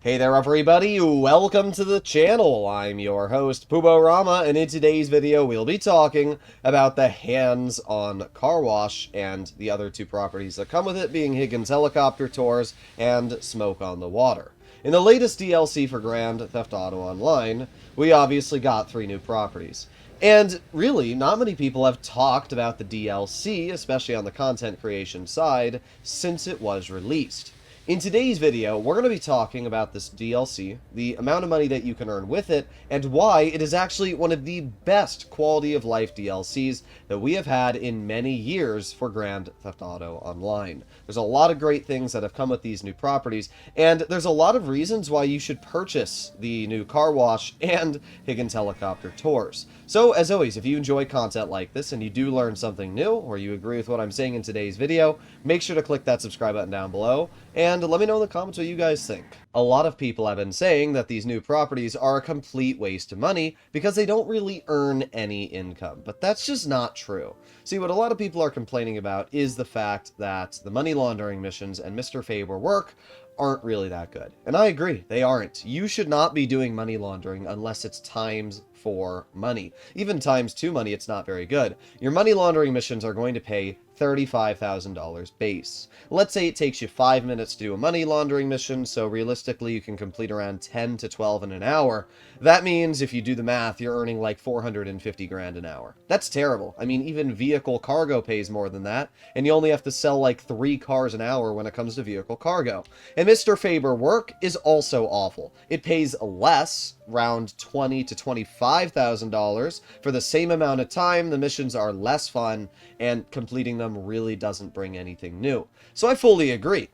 Hey there everybody, welcome to the channel. I'm your host, Rama, and in today's video we'll be talking about the hands-on car wash and the other two properties that come with it, being Higgins Helicopter Tours and Smoke on the Water. In the latest DLC for Grand Theft Auto Online, we obviously got 3 new properties. And really, not many people have talked about the DLC, especially on the content creation side, since it was released. In today's video, we're going to be talking about this DLC, the amount of money that you can earn with it, and why it is actually one of the best quality of life DLCs that we have had in many years for Grand Theft Auto Online. There's a lot of great things that have come with these new properties, and there's a lot of reasons why you should purchase the new car wash and Higgins Helicopter Tours. So, as always, if you enjoy content like this and you do learn something new, or you agree with what I'm saying in today's video, make sure to click that subscribe button down below, and let me know in the comments what you guys think. A lot of people have been saying that these new properties are a complete waste of money because they don't really earn any income, but that's just not true. See, what a lot of people are complaining about is the fact that the money laundering missions and Mr. Favor work aren't really that good. And I agree, they aren't. You should not be doing money laundering unless it's times 4 money. Even times 2 money, it's not very good. Your money laundering missions are going to pay $35,000 base. Let's say it takes you 5 minutes to do a money laundering mission, so realistically you can complete around 10 to 12 in an hour. That means if you do the math, you're earning like 450 grand an hour. That's terrible. I mean, even vehicle cargo pays more than that, and you only have to sell like 3 cars an hour when it comes to vehicle cargo. And Mr. Faber work is also awful. It pays less, around $20,000 to $25,000 for the same amount of time. The missions are less fun, and completing them really doesn't bring anything new. So I fully agree.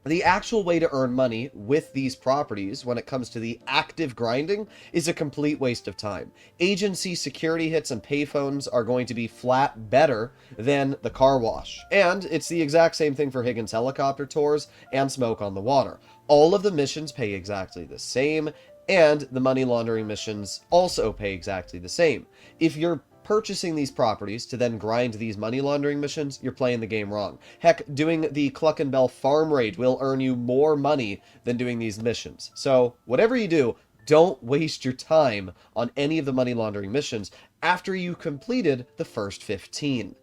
The actual way to earn money with these properties when it comes to the active grinding is a complete waste of time. Agency security hits and payphones are going to be flat better than the car wash. And it's the exact same thing for Higgins Helicopter Tours and Smoke on the Water. All of the missions pay exactly the same, and the money laundering missions also pay exactly the same. If you're purchasing these properties to then grind these money laundering missions, you're playing the game wrong. Heck, doing the Cluck and Bell farm raid will earn you more money than doing these missions. So, whatever you do, don't waste your time on any of the money laundering missions after you completed the first 15.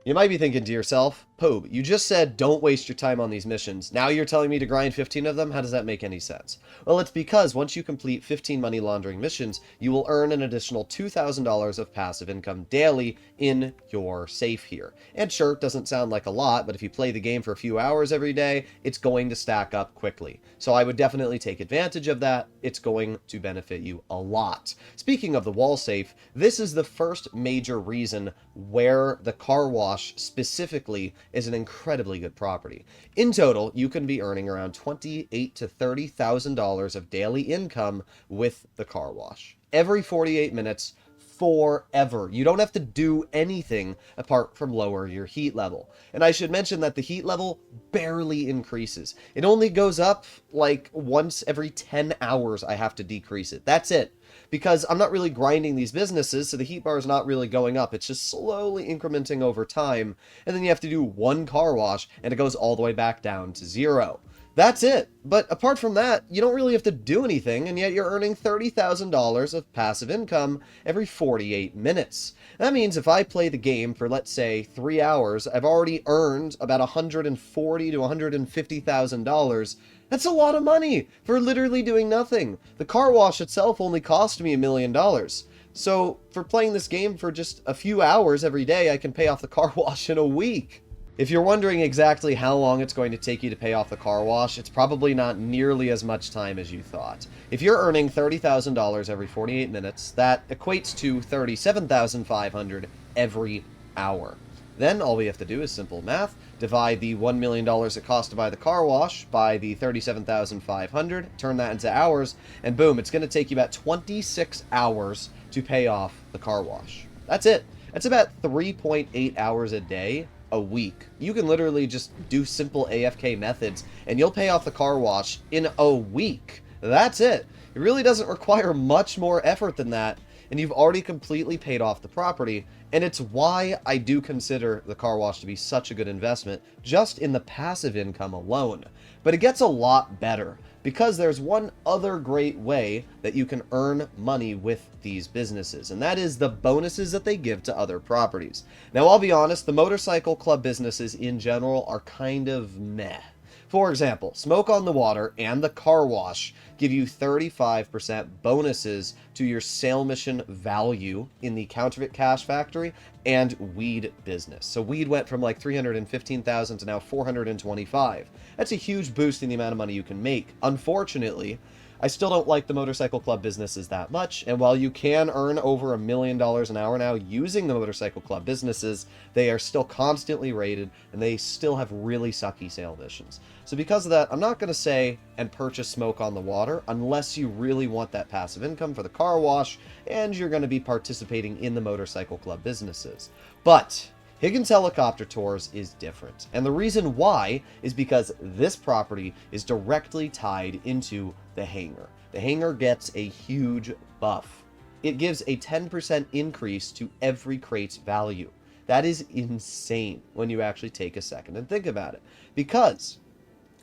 You might be thinking to yourself, Pobe, you just said don't waste your time on these missions. Now you're telling me to grind 15 of them? How does that make any sense? Well, it's because once you complete 15 money laundering missions, you will earn an additional $2,000 of passive income daily in your safe here. And sure, it doesn't sound like a lot, but if you play the game for a few hours every day, it's going to stack up quickly. So I would definitely take advantage of that. It's going to benefit you a lot. Speaking of the wall safe, this is the first major reason where the car wash specifically is an incredibly good property. In total, you can be earning around $28,000 to $30,000 of daily income with the car wash. Every 48 minutes, forever. You don't have to do anything apart from lower your heat level. And I should mention that the heat level barely increases. It only goes up like once every 10 hours I have to decrease it. That's it. Because I'm not really grinding these businesses, so the heat bar is not really going up. It's just slowly incrementing over time. And then you have to do one car wash, and it goes all the way back down to 0. That's it. But apart from that, you don't really have to do anything, and yet you're earning $30,000 of passive income every 48 minutes. That means if I play the game for, let's say, 3 hours, I've already earned about $140,000 to $150,000. That's a lot of money for literally doing nothing. The car wash itself only cost me $1 million. So for playing this game for just a few hours every day, I can pay off the car wash in a week. If you're wondering exactly how long it's going to take you to pay off the car wash, it's probably not nearly as much time as you thought. If you're earning $30,000 every 48 minutes, that equates to $37,500 every hour. Then all we have to do is simple math, divide the $1 million it costs to buy the car wash by the $37,500, turn that into hours, and boom, it's going to take you about 26 hours to pay off the car wash. That's it. That's about 3.8 hours a day a week. You can literally just do simple AFK methods and you'll pay off the car wash in a week. That's it. It really doesn't require much more effort than that, and you've already completely paid off the property, and it's why I do consider the car wash to be such a good investment, just in the passive income alone. But it gets a lot better. because there's one other great way that you can earn money with these businesses, and that is the bonuses that they give to other properties. Now, I'll be honest, the motorcycle club businesses in general are kind of meh. For example, Smoke on the Water and the Car Wash give you 35% bonuses to your sale mission value in the Counterfeit Cash Factory and weed business. So weed went from like 315,000 to now 425. That's a huge boost in the amount of money you can make. Unfortunately, I still don't like the motorcycle club businesses that much, and while you can earn over $1 million an hour now using the motorcycle club businesses, they are still constantly rated, and they still have really sucky sale missions. So because of that, I'm not going to say and purchase Smoke on the Water unless you really want that passive income for the car wash, and you're going to be participating in the motorcycle club businesses. But Higgins Helicopter Tours is different, and the reason why is because this property is directly tied into the Hangar. The Hangar gets a huge buff. It gives a 10% increase to every crate's value. That is insane when you actually take a second and think about it, because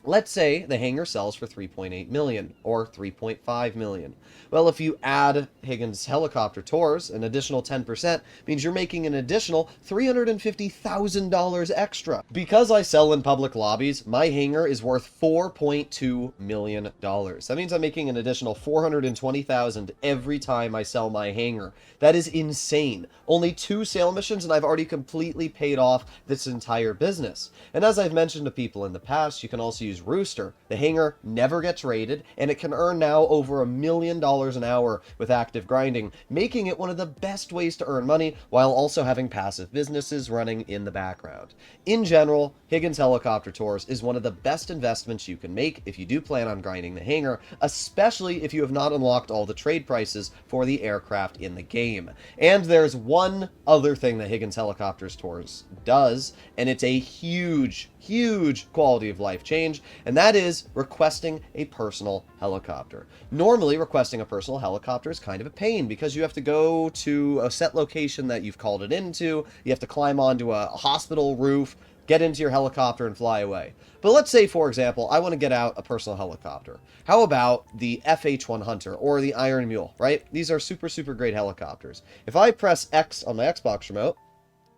let's say the Hangar sells for 3.8 million or 3.5 million. Well, if you add Higgins Helicopter Tours, an additional 10% means you're making an additional $350,000 extra. Because I sell in public lobbies, my Hangar is worth $4.2 million. That means I'm making an additional $420,000 every time I sell my Hangar. That is insane. Only 2 sale missions and I've already completely paid off this entire business. And as I've mentioned to people in the past, you can also use Rooster. The Hangar never gets rated, and it can earn now over $1 million an hour with active grinding, making it one of the best ways to earn money while also having passive businesses running in the background. In general, Higgins Helicopter Tours is one of the best investments you can make if you do plan on grinding the Hangar, especially if you have not unlocked all the trade prices for the aircraft in the game. And there's one other thing that Higgins Helicopter Tours does, and it's a huge quality of life change, and that is requesting a personal helicopter. Normally, requesting a personal helicopter is kind of a pain because you have to go to a set location that you've called it into, you have to climb onto a hospital roof, get into your helicopter, and fly away. But let's say, for example, I want to get out a personal helicopter. How about the FH-1 Hunter or the Iron Mule, right? These are super great helicopters. If I press X on my Xbox remote,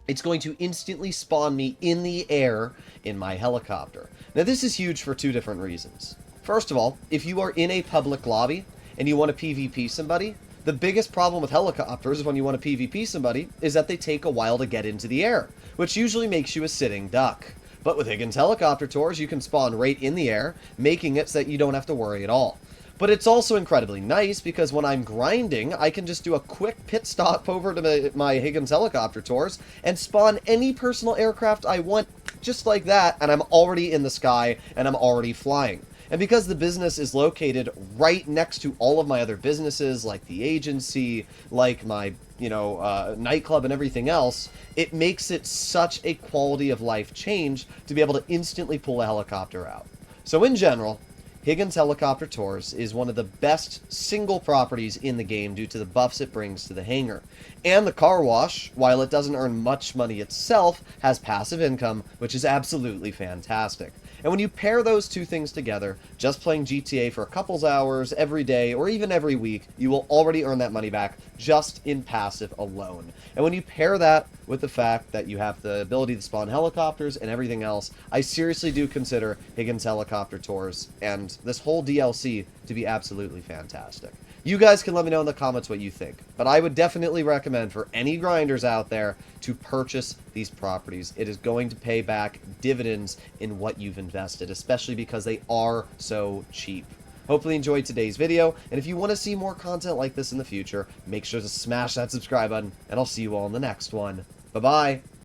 it's going to instantly spawn me in the air in my helicopter. Now, this is huge for 2 different reasons. First of all, if you are in a public lobby and you want to PvP somebody, the biggest problem with helicopters when you want to PvP somebody is that they take a while to get into the air, which usually makes you a sitting duck. But with Higgins Helicopter Tours, you can spawn right in the air, making it so that you don't have to worry at all. But it's also incredibly nice because when I'm grinding, I can just do a quick pit stop over to my Higgins Helicopter Tours and spawn any personal aircraft I want just like that, and I'm already in the sky and I'm already flying. And because the business is located right next to all of my other businesses, like the agency, like my, nightclub and everything else, it makes it such a quality of life change to be able to instantly pull a helicopter out. So in general, Higgins Helicopter Tours is one of the best single properties in the game due to the buffs it brings to the Hangar. And the Car Wash, while it doesn't earn much money itself, has passive income, which is absolutely fantastic. And when you pair those 2 things together, just playing GTA for a couple hours every day or even every week, you will already earn that money back just in passive alone. And when you pair that with the fact that you have the ability to spawn helicopters and everything else, I seriously do consider Higgins Helicopter Tours and this whole DLC to be absolutely fantastic. You guys can let me know in the comments what you think, but I would definitely recommend for any grinders out there to purchase these properties. It is going to pay back dividends in what you've invested, especially because they are so cheap. Hopefully you enjoyed today's video, and if you want to see more content like this in the future, make sure to smash that subscribe button, and I'll see you all in the next one. Bye-bye!